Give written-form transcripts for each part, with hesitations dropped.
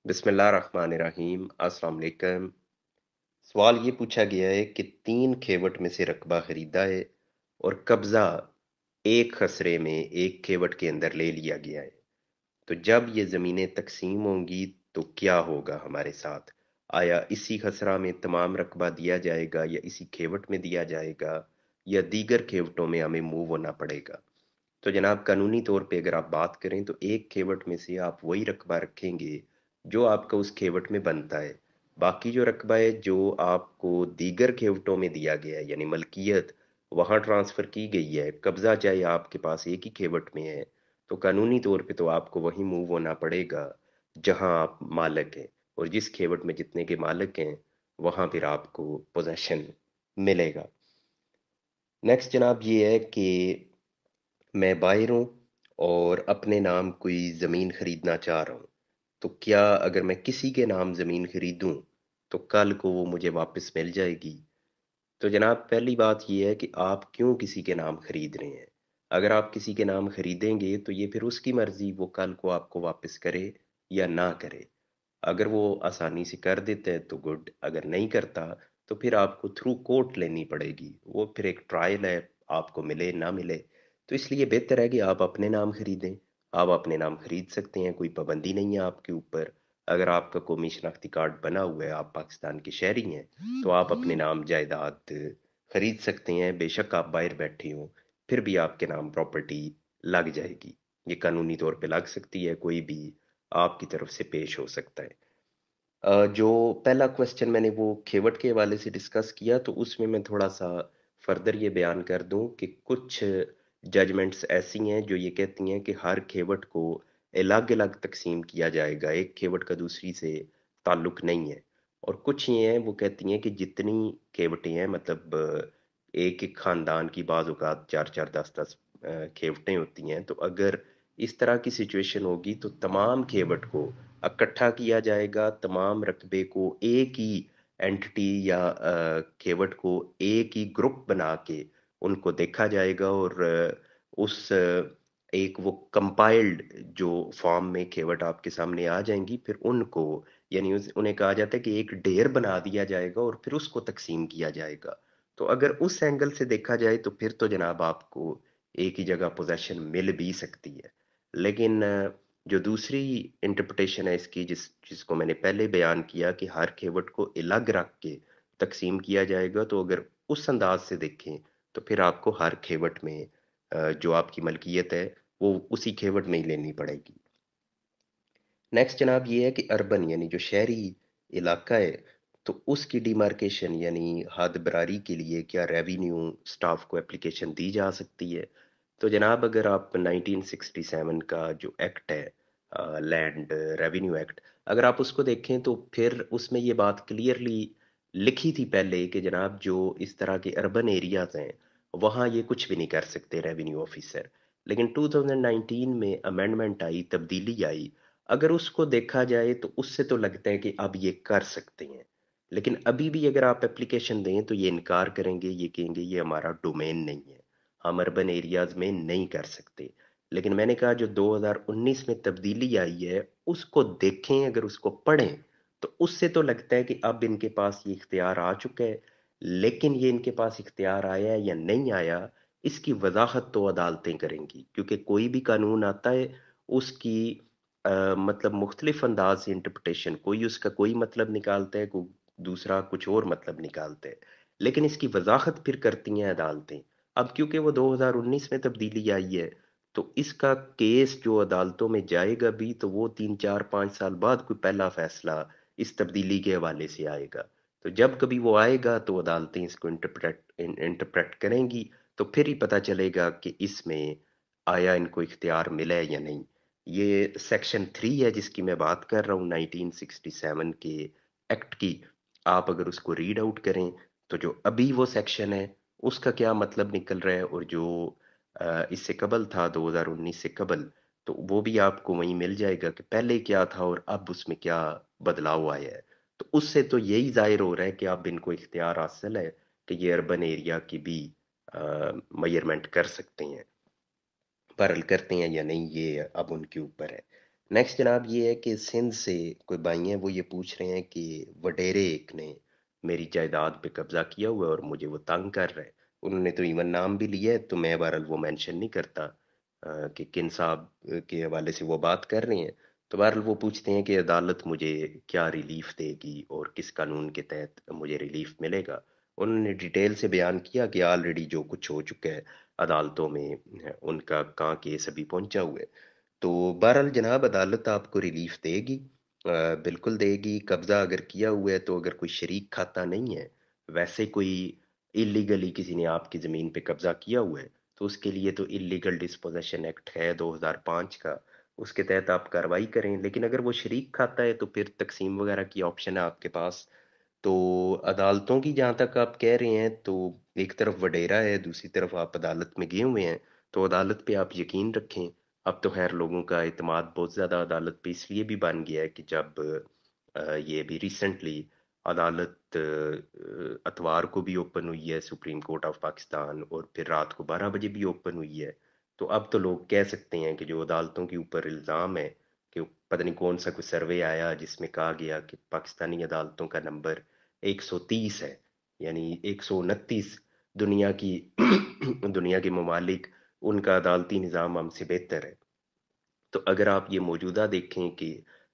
बिस्मिल्लाहिर्रहमानिर्रहीम। अस्सलाम वालेकुम। सवाल ये पूछा गया है कि 3 खेवट में से रकबा खरीदा है और कब्जा एक खसरे में एक खेवट के अंदर ले लिया गया है। तो जब ये ज़मीनें तकसीम होंगी तो क्या होगा हमारे साथ? आया इसी खसरा में तमाम रकबा दिया जाएगा या इसी खेवट में दिया जाएगा या दीगर खेवटों में हमें मूव होना पड़ेगा? तो जनाब कानूनी तौर पे अगर आप बात करें तो एक खेवट में से आप वही रकबा रखेंगे जो आपका उस खेवट में बनता है। बाकी जो रकबा है जो आपको दीगर खेवटों में दिया गया है यानी मलकियत वहाँ ट्रांसफ़र की गई है, कब्ज़ा चाहे आपके पास एक ही खेवट में है, तो कानूनी तौर पे तो आपको वहीं मूव होना पड़ेगा जहाँ आप मालिक हैं, और जिस खेवट में जितने के मालिक हैं वहाँ फिर आपको पोजेसन मिलेगा। नेक्स्ट जनाब ये है कि मैं बाहिर हूँ और अपने नाम कोई ज़मीन खरीदना चाह रहा हूँ, तो क्या अगर मैं किसी के नाम ज़मीन खरीदूँ तो कल को वो मुझे वापस मिल जाएगी? तो जनाब पहली बात ये है कि आप क्यों किसी के नाम खरीद रहे हैं। अगर आप किसी के नाम खरीदेंगे तो ये फिर उसकी मर्जी वो कल को आपको वापस करे या ना करे। अगर वो आसानी से कर देता है तो गुड, अगर नहीं करता तो फिर आपको थ्रू कोर्ट लेनी पड़ेगी, वो फिर एक ट्रायल है, आपको मिले ना मिले। तो इसलिए बेहतर है कि आप अपने नाम खरीदें। आप अपने नाम खरीद सकते हैं, कोई पाबंदी नहीं है आपके ऊपर। अगर आपका कौमी शनाख्ती कार्ड बना हुआ है, आप पाकिस्तान के शहरी हैं, तो आप अपने नाम जायदाद खरीद सकते हैं, बेशक आप बाहर बैठे हों, फिर भी आपके नाम प्रॉपर्टी लग जाएगी। ये कानूनी तौर पे लग सकती है, कोई भी आपकी तरफ से पेश हो सकता है। जो पहला क्वेश्चन मैंने वो खेवट के हवाले से डिस्कस किया, तो उसमें मैं थोड़ा सा फर्दर ये बयान कर दूं कि कुछ जजमेंट्स ऐसी हैं जो ये कहती हैं कि हर खेवट को अलग अलग तकसीम किया जाएगा, एक खेवट का दूसरी से ताल्लुक नहीं है। और कुछ ये हैं वो कहती हैं कि जितनी खेवटें हैं, मतलब एक एक खानदान की बाज़ औक़ात चार चार दस दस खेवटें होती हैं, तो अगर इस तरह की सिचुएशन होगी तो तमाम खेवट को इकट्ठा किया जाएगा, तमाम रकबे को एक ही एंटिटी या खेवट को एक ही ग्रुप बना के उनको देखा जाएगा, और उस एक वो कंपाइल्ड जो फॉर्म में खेवट आपके सामने आ जाएंगी, फिर उनको यानी उन्हें कहा जाता है कि एक ढेर बना दिया जाएगा और फिर उसको तकसीम किया जाएगा। तो अगर उस एंगल से देखा जाए तो फिर तो जनाब आपको एक ही जगह पोजेशन मिल भी सकती है। लेकिन जो दूसरी इंटरप्रिटेशन है इसकी, जिसको मैंने पहले बयान किया कि हर खेवट को अलग रख के तकसीम किया जाएगा, तो अगर उस अंदाज से देखें तो फिर आपको हर खेवट में जो आपकी मलकियत है वो उसी खेवट में ही लेनी पड़ेगी। नेक्स्ट जनाब ये है कि अर्बन यानी जो शहरी इलाका है, तो उसकी डिमार्केशन यानी हद बरारी के लिए क्या रेवेन्यू स्टाफ को एप्लीकेशन दी जा सकती है? तो जनाब अगर आप 1967 का जो एक्ट है, लैंड रेवेन्यू एक्ट, अगर आप उसको देखें तो फिर उसमें ये बात क्लियरली लिखी थी पहले कि जनाब जो इस तरह के अर्बन एरियाज हैं वहाँ ये कुछ भी नहीं कर सकते रेवेन्यू ऑफिसर। लेकिन 2019 में अमेंडमेंट आई, तब्दीली आई, अगर उसको देखा जाए तो उससे तो लगता है कि अब ये कर सकते हैं। लेकिन अभी भी अगर आप एप्लीकेशन दें तो ये इनकार करेंगे, ये कहेंगे ये हमारा डोमेन नहीं है, हम अर्बन एरियाज में नहीं कर सकते। लेकिन मैंने कहा जो 2019 में तब्दीली आई है उसको देखें, अगर उसको पढ़ें तो उससे तो लगता है कि अब इनके पास ये इख्तियार आ चुका है। लेकिन ये इनके पास इख्तियार आया है या नहीं आया, इसकी वजाहत तो अदालतें करेंगी, क्योंकि कोई भी कानून आता है उसकी मतलब मुख्तलिफ अंदाज से इंटरप्रटेशन, कोई उसका कोई मतलब निकालता है, कोई दूसरा कुछ और मतलब निकालता है, लेकिन इसकी वजाहत फिर करती हैं अदालतें। अब क्योंकि वो 2019 में तब्दीली आई है, तो इसका केस जो अदालतों में जाएगा भी तो वो 3 4 5 साल बाद कोई पहला फैसला इस तब्दीली के हवाले से आएगा। तो जब कभी वो आएगा तो अदालतें इसको इंटरप्रेट करेंगी, तो फिर ही पता चलेगा कि इसमें आया इनको इख्तियार मिला है या नहीं। ये सेक्शन 3 है जिसकी मैं बात कर रहा हूँ 1967 के एक्ट की। आप अगर उसको रीड आउट करें तो जो अभी वो सेक्शन है उसका क्या मतलब निकल रहा है, और जो इससे कबल था 2019 से कबल, तो वो भी आपको वहीं मिल जाएगा कि पहले क्या था और अब उसमें क्या बदलाव आया है। तो उससे तो यही जाहिर हो रहा है कि अब इनको इख्तियार हासिल है कि ये अर्बन एरिया की भी मेजरमेंट कर सकते हैं। बहरहाल करते हैं या नहीं ये अब उनके ऊपर है। नेक्स्ट जनाब ये है कि सिंध से कोई भाई हैं, वो ये पूछ रहे हैं कि वडेरे एक ने मेरी जायदाद पे कब्जा किया हुआ है और मुझे वो तंग कर रहा है। उन्होंने तो इवन नाम भी लिया है, तो मैं बहरहाल वो मेंशन नहीं करता कि किन साहब के हवाले से वो बात कर रहे हैं। तो बहरहाल वो पूछते हैं कि अदालत मुझे क्या रिलीफ देगी और किस कानून के तहत मुझे रिलीफ मिलेगा। उन्होंने डिटेल से बयान किया कि ऑलरेडी जो कुछ हो चुका है अदालतों में, उनका कहाँ केस अभी पहुंचा हुआ है। तो बहरहाल जनाब अदालत आपको रिलीफ देगी, बिल्कुल देगी। कब्जा अगर किया हुआ है तो अगर कोई शरीक खाता नहीं है, वैसे कोई इलीगली किसी ने आपकी ज़मीन पे कब्जा किया हुआ है, तो उसके लिए तो इलीगल डिस्पोजेशन एक्ट है 2005 का, उसके तहत आप कार्रवाई करें। लेकिन अगर वो शरीक खाता है तो फिर तकसीम वगैरह की ऑप्शन है आपके पास। तो अदालतों की जहाँ तक आप कह रहे हैं, तो एक तरफ वडेरा है, दूसरी तरफ आप अदालत में गए हुए हैं, तो अदालत पे आप यकीन रखें। अब तो खैर लोगों का इत्मीनान बहुत ज़्यादा अदालत पे इसलिए भी बन गया है कि जब ये भी रिसेंटली अदालत अतवार को भी ओपन हुई है, सुप्रीम कोर्ट ऑफ पाकिस्तान, और फिर रात को 12 बजे भी ओपन हुई है। तो अब तो लोग कह सकते हैं कि जो अदालतों के ऊपर इल्ज़ाम है कि पता नहीं कौन सा कोई सर्वे आया जिसमें कहा गया कि पाकिस्तानी अदालतों का नंबर 130 है, यानी 129 दुनिया की दुनिया के ममालिक, उनका अदालती निज़ाम हमसे बेहतर है। तो अगर आप ये मौजूदा देखें कि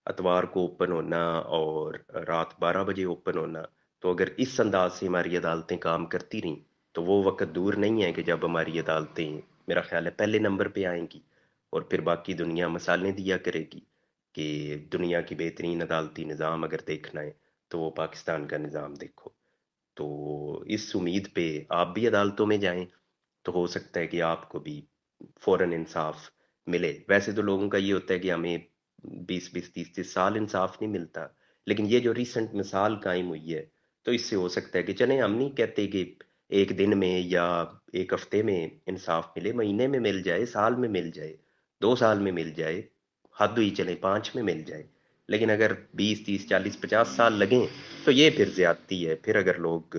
अतवार को ओपन होना और रात 12 बजे ओपन होना, तो अगर इस अंदाज से हमारी अदालतें काम करती रहीं, तो वो वक्त दूर नहीं है कि जब हमारी अदालतें, मेरा ख्याल है, पहले नंबर पे आएंगी और फिर बाकी दुनिया मसाले दिया करेगी कि दुनिया की बेहतरीन अदालती निज़ाम अगर देखना है तो वो पाकिस्तान का निज़ाम देखो। तो इस उम्मीद पे आप भी अदालतों में जाएं, तो हो सकता है कि आपको भी फौरन इंसाफ मिले। वैसे तो लोगों का ये होता है कि हमें 20-20 30-30 साल इंसाफ नहीं मिलता, लेकिन ये जो रिसेंट मिसाल कायम हुई है, तो इससे हो सकता है कि चले, हम नहीं कहते कि एक दिन में या एक हफ्ते में इंसाफ मिले, महीने में मिल जाए, साल में मिल जाए, 2 साल में मिल जाए, हद हुई चले 5 में मिल जाए। लेकिन अगर 20 30 40 50 साल लगें, तो ये फिर ज्यादती है। फिर अगर लोग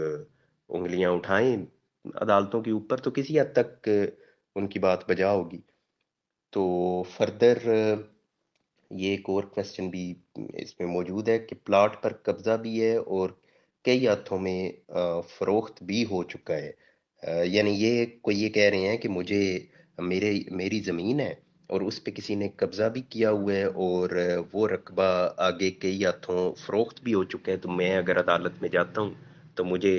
उंगलियां उठाएं अदालतों के ऊपर, तो किसी हद तक उनकी बात बजा होगी। तो फर्दर ये एक और क्वेश्चन भी इसमें मौजूद है कि प्लॉट पर कब्जा भी है और कई हाथों में फरोख्त भी हो चुका है। यानी ये कोई ये कह रहे हैं कि मुझे मेरे मेरी ज़मीन है और उस पे किसी ने कब्जा भी किया हुआ है, और वो रकबा आगे कई हाथों फरोख्त भी हो चुका है। तो मैं अगर अदालत में जाता हूँ तो मुझे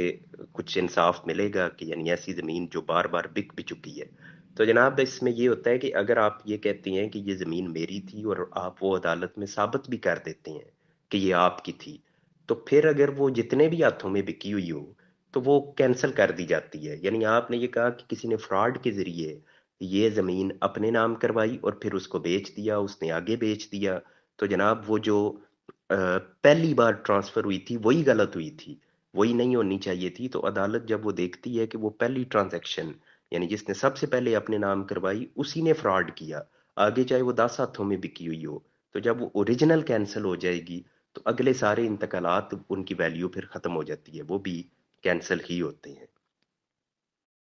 कुछ इंसाफ मिलेगा कि यानी ऐसी ज़मीन जो बार बार बिक भी चुकी है। तो जनाब इसमें ये होता है कि अगर आप ये कहती हैं कि ये ज़मीन मेरी थी और आप वो अदालत में साबित भी कर देते हैं कि ये आपकी थी, तो फिर अगर वो जितने भी हाथों में बिकी हुई हो, तो वो कैंसिल कर दी जाती है। यानी आपने ये कहा कि किसी ने फ्रॉड के ज़रिए ये ज़मीन अपने नाम करवाई और फिर उसको बेच दिया, उसने आगे बेच दिया, तो जनाब वो जो पहली बार ट्रांसफ़र हुई थी वही गलत हुई थी, वही नहीं होनी चाहिए थी। तो अदालत जब वो देखती है कि वो पहली ट्रांजैक्शन, यानी जिसने सबसे पहले अपने नाम करवाई उसी ने फ्रॉड किया, आगे चाहे वो 10 हाथों में बिकी हुई हो, तो जब वो ओरिजिनल कैंसिल हो जाएगी, तो अगले सारे इंतकालात उनकी वैल्यू फिर ख़त्म हो जाती है, वो भी कैंसिल ही होते हैं।